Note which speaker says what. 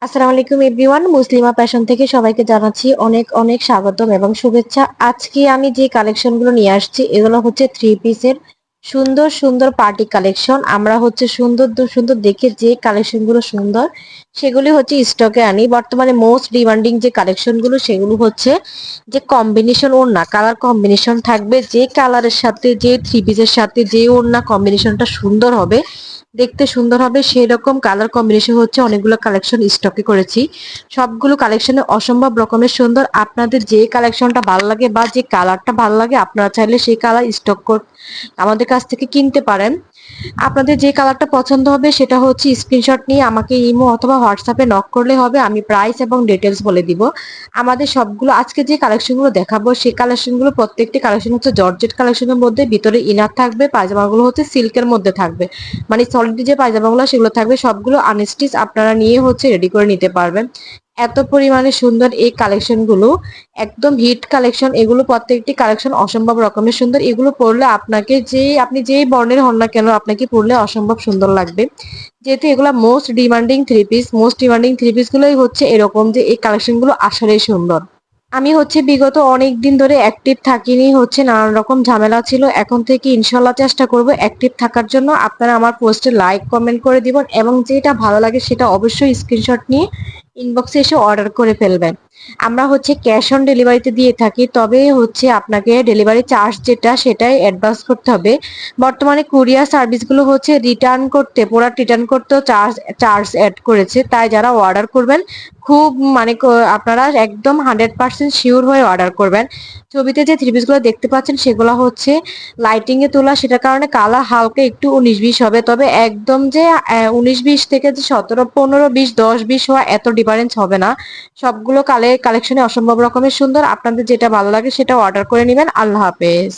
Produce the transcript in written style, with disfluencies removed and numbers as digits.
Speaker 1: আসসালামু আলাইকুম এভরিওয়ান, মুসলিমা ফ্যাশন থেকে সবাইকে জানাচ্ছি অনেক অনেক স্বাগতম এবং শুভেচ্ছা। আজকে আমি যে কালেকশনগুলো নিয়ে আসছি এগুলো হচ্ছে থ্রি পিসের সুন্দর সুন্দর পার্টি কালেকশন। আমরা হচ্ছে সুন্দর সুন্দর দেখে যে কালেকশনগুলো সুন্দর সেগুলি হচ্ছে স্টকে আনি। বর্তমানে মোস্ট ডিমান্ডিং যে কালেকশনগুলো সেগুলো হচ্ছে যে কম্বিনেশন ওড়না, কালার কম্বিনেশন থাকবে, যে কালারের সাথে যে থ্রি পিসের সাথে যে ওড়না কম্বিনেশনটা সুন্দর হবে, দেখতে সুন্দর হবে, সেই রকম কালার কম্বিনেশন হচ্ছে অনেকগুলো কালেকশন স্টকে করেছি। সবগুলো কালেকশনে অসম্ভব রকমের সুন্দর। আপনাদের যে কালেকশনটা ভালো লাগে বা যে কালারটা ভালো লাগে আপনারা চাইলে সেই কালার আমাদের কাছ থেকে কিনতে পারেন। আপনাদের যে কালারটা পছন্দ হবে সেটা হচ্ছে স্ক্রিনশট নিয়ে আমাকে ইমো অথবা হোয়াটসঅ্যাপে নক করলে হবে, আমি প্রাইস এবং ডিটেলস বলে দিব। আমাদের সবগুলো আজকে যে কালেকশনগুলো দেখাবো সেই কালেকশনগুলো প্রত্যেকটি কালেকশন হচ্ছে জর্জেট কালেকশনের মধ্যে, ভিতরে ইনার থাকবে, পায়জামাগুলো হচ্ছে সিল্কের মধ্যে থাকবে, মানে সলিড যে পায়জামাগুলো সেগুলো থাকবে, সবগুলো আনস্টিচ আপনারা নিয়ে হচ্ছে রেডি করে নিতে পারবেন। এত পরিমাণে সুন্দর এই কালেকশন গুলো, একদম হিট কালেকশন এগুলো। প্রত্যেকটি কালেকশন অসম্ভব রকমের সুন্দর। এগুলো পরলে আপনাকে আপনি যেই বর্ণের হন না কেন আপনাকে পরলে অসম্ভব সুন্দর লাগবে। যেহেতু এগুলা মোস্ট ডিমান্ডিং থ্রি পিস গুলোই হচ্ছে এরকম, যে এই কালেকশন গুলো আসলেই সুন্দর। আমি হচ্ছে বিগত অনেক দিন ধরে অ্যাক্টিভ থাকিনি, হচ্ছে নানান রকম ঝামেলা ছিল। এখন থেকে ইনশাল্লাহ চেষ্টা করব অ্যাক্টিভ থাকার জন্য। আপনারা আমার পোস্টে লাইক কমেন্ট করে দিবেন এবং যেটা ভালো লাগে সেটা অবশ্যই স্ক্রিনশট নিয়ে ইনবক্সে এসে অর্ডার করে ফেলবেন। আমরা হচ্ছে ক্যাশ অন ডেলিভারিতে দিয়ে থাকি, তবে হচ্ছে আপনাকে ডেলিভারি চার্জ যেটা সেটাই অ্যাডভান্স করতে হবে। বর্তমানে কুরিয়ার সার্ভিসগুলো হচ্ছে প্রোডাক্ট রিটার্ন করতেও চার্জ চার্জ অ্যাড করেছে, তাই যারা অর্ডার করবেন খুব মানে আপনারা একদম 100% শিওর হয়ে অর্ডার করবেন। ছবিতে যে থ্রি পিস গুলো দেখতে পাচ্ছেন সেগুলো হচ্ছে লাইটিং এ তোলা, সেটার কারণে কালার হালকা একটু 19-20 হবে, তবে একদম যে 19-20 থেকে যে 17-15-20 10-20 হওয়া এত ডিফারেন্স হবে না। সবগুলো কালেকশনে অসম্ভব রকমের সুন্দর। আপনাদের যেটা ভালো লাগে সেটা অর্ডার করে নেবেন। আল্লাহ হাফেজ।